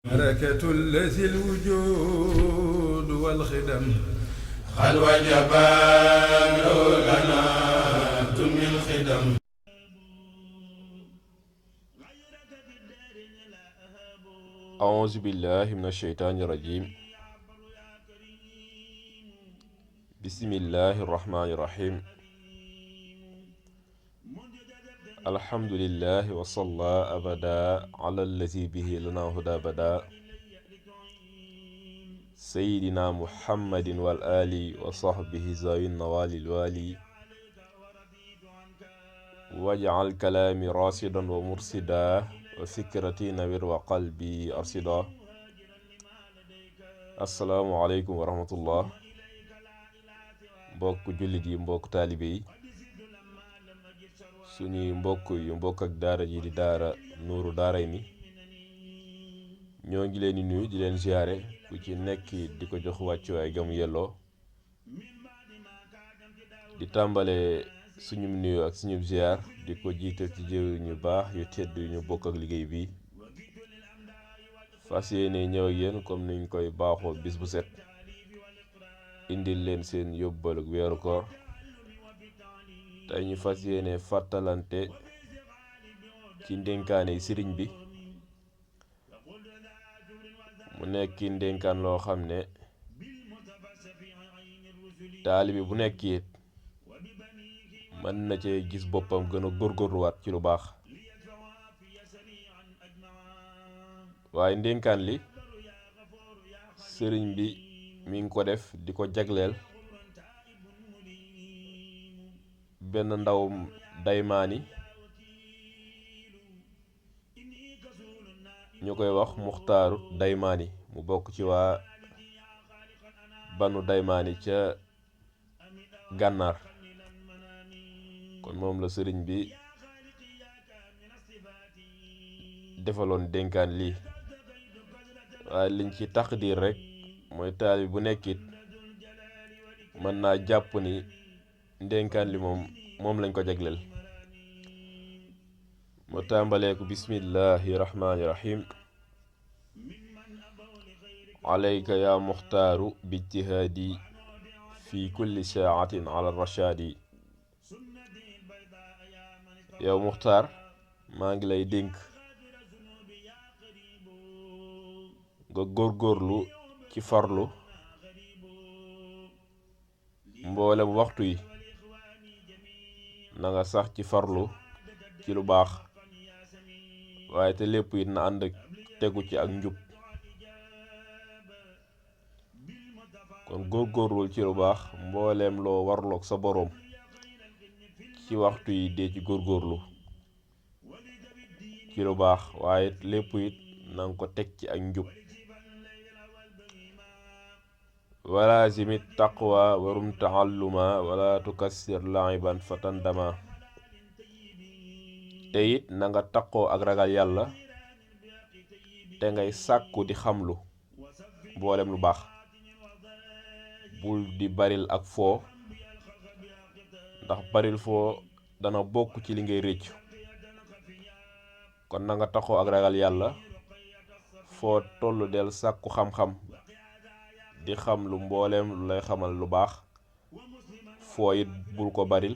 بركة الذي الوجود والخدم قد وجب لنا من الخدم. أعوذ بالله من الشيطان الرجيم. بسم الله الرحمن الرحيم. الحمد لله وصلى أبدا على الذي به لنا هدى بدا سيدنا محمد والآل وصحبه ذوي النوال الوالي واجعل كلامي راشدا ومرشدا وفكرتي نوير وقلبي أرشدا. السلام عليكم ورحمة الله. mbokk jullit yi, mbokk taalibe yi, suñuy mbokk yu mbokk ak daara ji di daara Nuuru Daarayni, ñoo ngi leen di nuyu di leen ziyaare ku ci nekk di ko jox wàccuwaay gamu yelloo, di tàmbale suñu nuyu ak suñu ziyaar di ko jiital ci jëw ñu baax yu tedd yu ñu bokk ak liggéey bi, fas yéene ñëw ak yéen comme niñ koy baaxoo bis bu set indil leen seen yóbbalu weeru koor. tey ñu fas yéene fàttalante ci ndénkaane sëriñ bi, mu nekk ndénkaan loo xam ne taalibi bu nekk it mën na cee gis boppam gën a góorgóorluwaat ci lu baax. waaye ndénkaan li sëriñ bi mi ngi ko def di ko jagleel benn ndaw daymaani ñu koy wax muxtaaru daymaani, mu bokk ci waa banu daymaani ca gànnaar. kon moom la sëriñ bi defaloon dénkaan lii. waaye liñ ci taqdir rek mooy taalibe bu nekkit mën naa jàpp ni ndénkaan li moom lañ ko jagleel. mu tàmbalee ko bismillahi rahmaani rahim. alayka ya muxtaaru bijtihaadi fi kulli saatin ala rashaadi. yow muxtaar, maa ngi lay dénk nga góorgóorlu ci farlu mboolem waxtu yi, na nga sax ci farlu ci lu baax, waaye te lépp it na ànd tegu ci ak njub. kon góorgóorlul ci lu baax, mbooleem loo warloog sa boroom ci waxtu yi dee ci góorgóorlu ci lu baax, waaye lépp it na nga ko teg ci ak njub. walaazimi taqwa warum taalluma wala tukassir laiban fatandama. te it na nga taqoo ak ragal yàlla te ngay sàkku di xamlu mboolem lu baax. bul di baril ak foo, ndax baril foo dana bokk ci li ngay rëccu. kon na nga taqoo ak ragal yàlla, foo tollu del sàkku xam-xam di xam lu mbooleem lu lay xamal lu baax. foo it bul ko baril,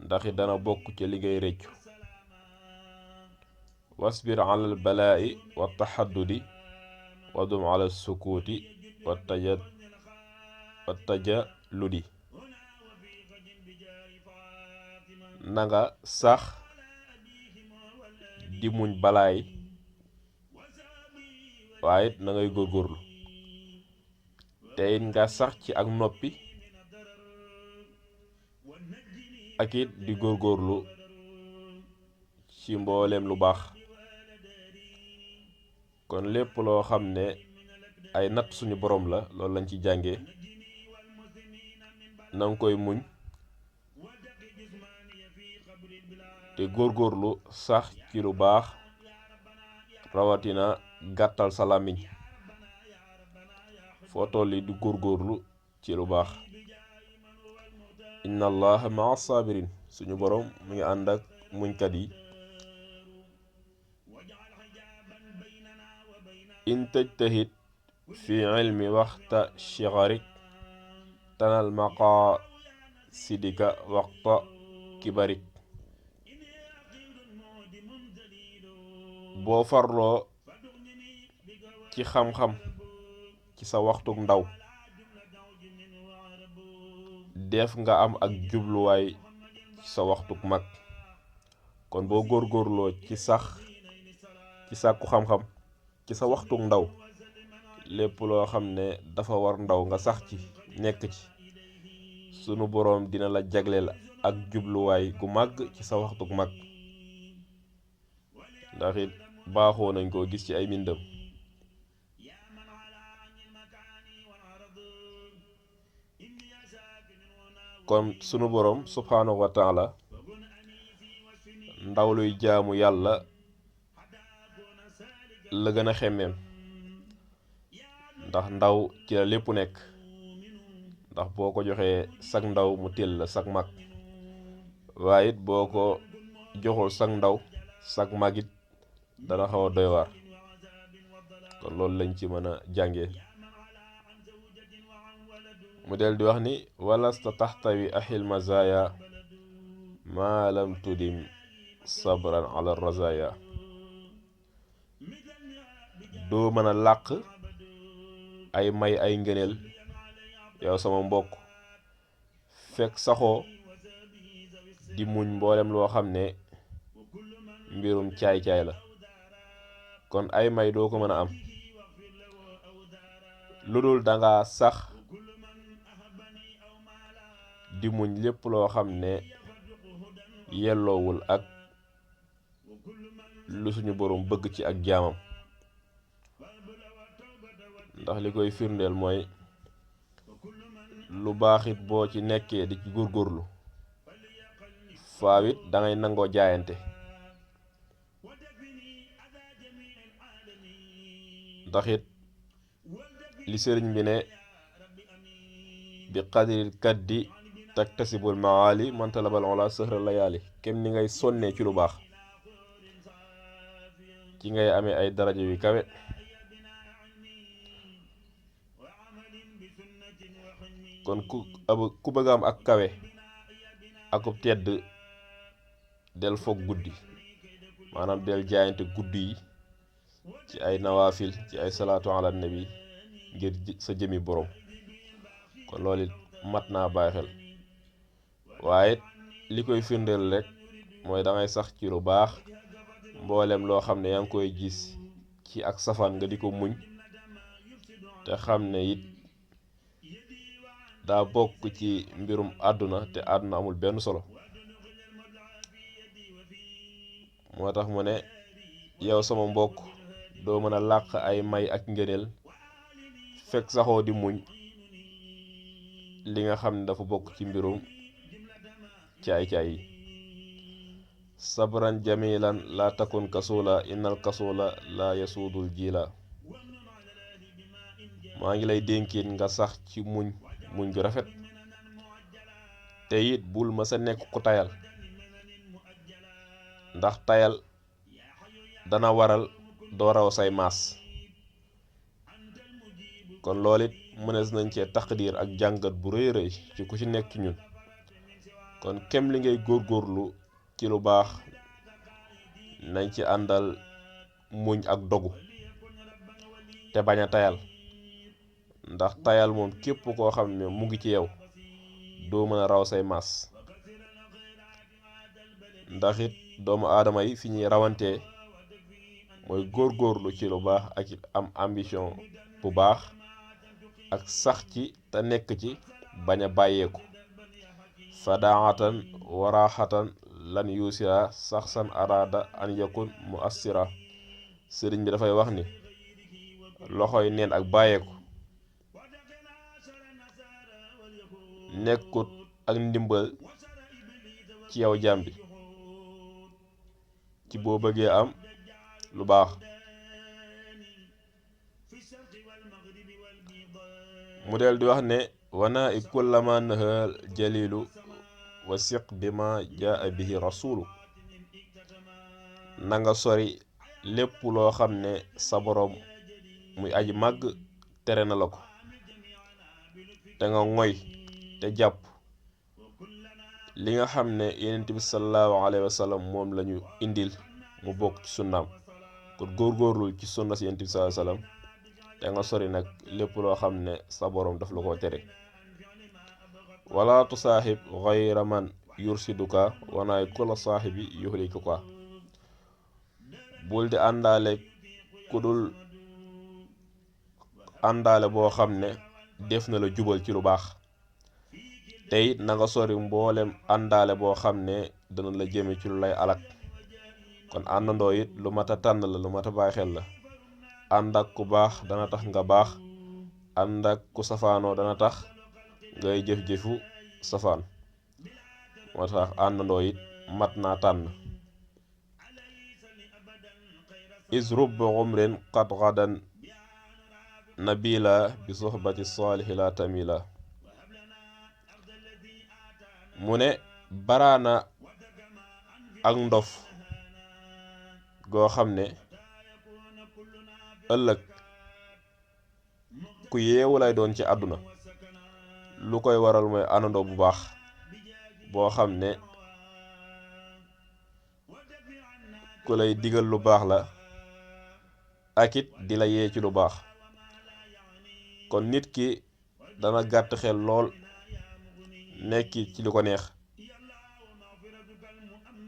ndax it dana bokk ci li ngay rëccu. wasbir ala al balaa'i wa taxaddudi wa dum ala sukuuti wa tajalludi. na nga sax di muñ balaay, waaye it na ngay góorgóorlu te it nga sax ci ak noppi, ak it di góorgóorlu ci mbooleem lu baax. kon lépp loo xam ne ay natt suñu boroom la, loolu lañ ci jànge. na nga koy muñ te góorgóorlu sax ci lu baax, rawatina gàttal sa làmmiñ. foo tolli di góorgóorlu ci lu baax. inna allaha maa sabirin, suñu boroom mu ngi ànd ak muñkat yi. in tajtahid fi ilmi waxta shigarik tanal maqasidika waxta kibarik. boo farloo ci xam-xam ci sa waxtuk ndaw def nga am ak jubluwaay ci sa waxtuk mag. kon boo góorgóorloo ci sàkku xam-xam ci sa waxtuk ndaw lépp loo xam ne dafa war ndaw nga sax ci nekk ci sunu boroom dina la jagleel ak jubluwaay gu màgg ci sa waxtuk mag. ndax it baaxoo nañ koo gis ci ay mbindam. kon sunu boroom subhaanahu wa taala ndaw luy jaamu yàlla la gën a xemmeem, ndax ndaw ci la lépp nekk. ndax boo ko joxee sag ndaw mu téel la sag mag, waaye it boo ko joxul sag ndaw sag mag it dana xaw a doy waar. kon loolu lañ ci mën a jànge. mu del di wax ni walasta taxtawi axil mazaya ma lam tudim sabran ala razaya. doo mën a làq ay may ay ngëneel yow sama mbokk fekk saxoo di muñ mboolem loo xam ne mbirum caay-caay la. kon ay may doo ko mën a am lu dul danga sax di muñ lépp loo xam ne yelloowul ak lu suñu boroom bëgg ci ak jaamam. ndax li koy firndeel mooy lu baaxit boo ci nekkee di ci góorgóorlu faawit dangay nangoo jaayante. ndax it li sëriñ bi ne bi qadril kaddi taktasibul maali man talabal ola sëhra layaali. kem ni ngay sonnee ci lu baax ci ngay amee ay daraja yu kawe. kon ku bëgg am ak kawe akub tedd del foog guddi, maanaam del jaayante guddi yi ci ay nawaafil ci ay salaatu ala nabi ngir sa jëmi borom. kon loolu it mat naa bàyyi xel. waaye li koy firndeel rek mooy dangay sax ci lu baax mboolem loo xam ne yaa ngi koy gis ci ak safaan nga di ko muñ te xam ne it daa bokk ci mbirum àdduna te àdduna amul benn solo. moo tax mu ne yow sama mbokk doo mën a làq ay may ak ngëneel fekk saxoo di muñ li nga xam ne dafa bokk ci mbirum caay-caay yi. sabran jamilan la takun kasula innal kasula la yasuudul jila. maa ngi lay dénkiin nga sax ci muñ gu rafet te it bul ma sa nekk ku tayal, ndax tayal dana waral doo raw say maas. kon loolu it mënees nañ cee taqdir ak jàngat bu rëy rëy ci ku ci nekk ci ñun. kon kem li ngay góorgóorlu ci lu baax nañ ci àndal muñ ak dogu te bañ a tayal, ndax tayal moom képp koo xam ne mu ngi ci yow doo mën a raw say maas. ndax it doomu aadama yi fi ñuy rawantee mooy góorgóorlu ci lu baax ak am ambition bu baax ak sax ci te nekk ci bañ a bàyyeeku. fadaatan waraxatan lan yuusira saxsan arada an yakun mu assira. sëriñ bi dafay wax ni loxoy neen ak bàyyeeku nekkut ak ndimbal ci yow jaam bi ci boo bëggee am lu baax. mu del di wax ne wana i kullama nahal jalilu wa siq bima jaa bihi rasulu. na nga sori lépp loo xam ne sa boroom muy aji màgg tere na la ko te nga ngoy te jàpp li nga xam ne Yonent bi sallallahu alayhi wa sallam moom lañu indil mu bokk ci sunnaam kon góorgóorlul ci sunna si Yonent bi sallallahu alayhi wa sallam te nga sori nag lépp loo xam ne sa boroom daf la ko tere wala tusaaxib xayra man yursiduka wanaay kula saaxibi yuhlikuka bul di àndaale ku dul àndaale boo xam ne def na la jubal ci lu baax te it na nga sori mboolem àndaale boo xam ne dana la jëme ci lu lay alak kon àndandoo it lu mat a tànn la lu mat a bàyyi xel la ànd ak ku baax dana tax nga baax ànd ak ku safaanoo dana tax ngay jëf-jëfu safaan moo tax àndandoo it mat naa tànn is rubba umrin qad gadan nabila bi sohbati saalihi la tamila mu ne baraana ak ndof goo xam ne ëllëg ku yeewu lay doon ci àdduna lu koy waral mooy àndandoo bu baax boo xam ne ku lay digal lu baax la ak it di la yee ci lu baax kon nit ki dana gàtt xel lool nekki ci li ko neex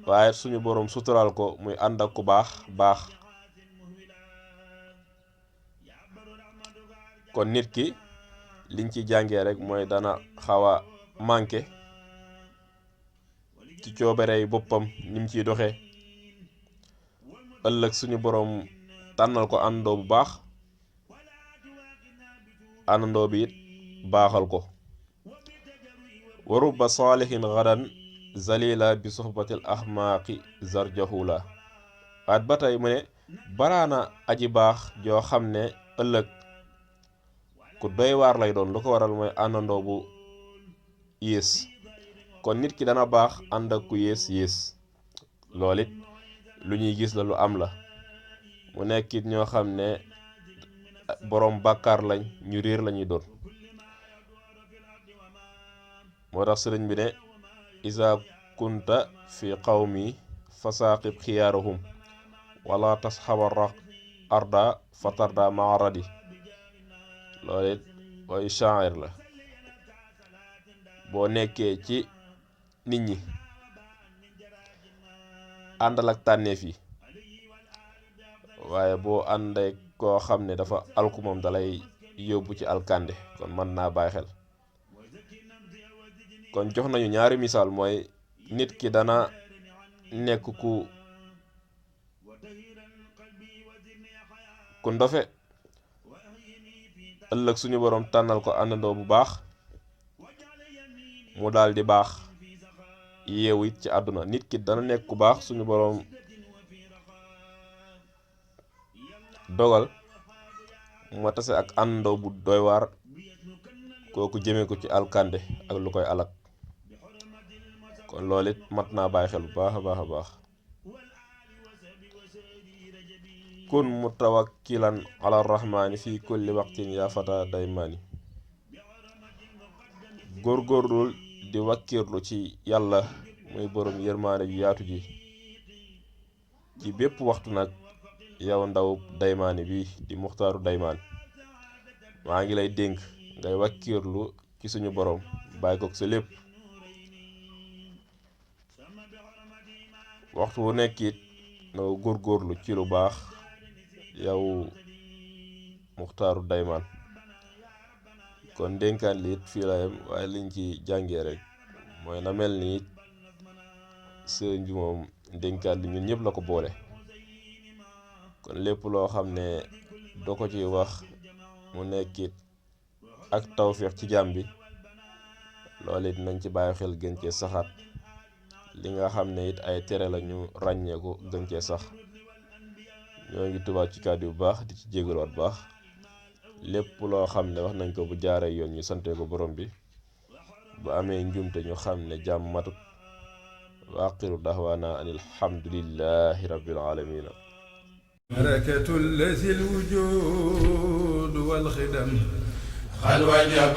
waaye suñu boroom suturaal ko muy ànd ak ku baax kon nit ki liñ ci jàngee rek mooy dana xaw a manqué ci coobarey boppam nim ciy doxe ëllëg suñu boroom tànnal ko àndandoo bu baax àndandoo bi it baaxal ko wa rubba saalihin gadan zalila bi sohbatil ahmaaqi zarjahula waat ba tey mu ne baraana aji baax joo xam ne ëllëg ku doy waar lay doon lu ko waral mooy àndandoo bu yées kon nit ki dana baax ànd ak ku yées loolu it lu ñuy gis la lu am la mu nekkit ñoo xam ne boroom bàkkaar lañ ñu réer lañuy doon moo tax sëriñ bi ne isa kunta fi qawmi fasaaqib xiyaarahum wala tasxaba arda fatarda maaradi loolu it mooy shaa'ir la boo nekkee ci nit ñi àndal ak tànneef yi waaye boo àndee koo xam ne dafa alku moom dalay yóbbu ci alkande kon mën naa bàyyi xel kon jox nañu ñaari misaal mooy nit ki dana nekk ku ndofe ëllëg suñu boroom tànnal ko àndandoo bu baax mu daal di baax yeewu it ci àdduna nit ki dana nekk ku baax suñu boroom dogal mu tase ak àndandoo bu doy waar kooku jëme ko ci alkande ak lu koy alak kon loolu it mat naa bàyyi xel bu baax a baax kun mutawakkilan ala rahmaani fi kulli waqtin yaa fata daymaani góorgóorlul di wakkirlu ci yàlla muy boroom yërmaane ju yaatu ji ci bépp waxtu nag yow ndaw daymaani bi di muxtaaru daymaan maa ngi lay dénk ngay wakkirlu ci suñu boroom bàyyi ko sa lépp waxtu wu nekk it na góorgóorlu ci lu baax yow muxtaaru daymaan kon dénkaan li it fii la yem waaye liñ ci jàngee rek mooy na mel ni it sëriñ bi moom dénkaan li ñun ñëpp la ko boole kon lépp loo xam ne doo ko ci wax mu nekkit ak tawféex ci jàmm bi loolu it nañ ci bàyyi xel gën cee saxaat li nga xam ne it ay tere la ñu ràññeeku gën cee sax ñoo ngi tubaat ci kàddu bu baax di ci jégaluwaat baax lépp loo xam ne wax nañ ko bu jaaree yoon ñu sante ko borom bi bu amee njumte ñu xam ne jàmm matut wa aqiru dahwaana anil hamdulillahi rabbil alamina بركة الذي الوجود والخدم قد وجب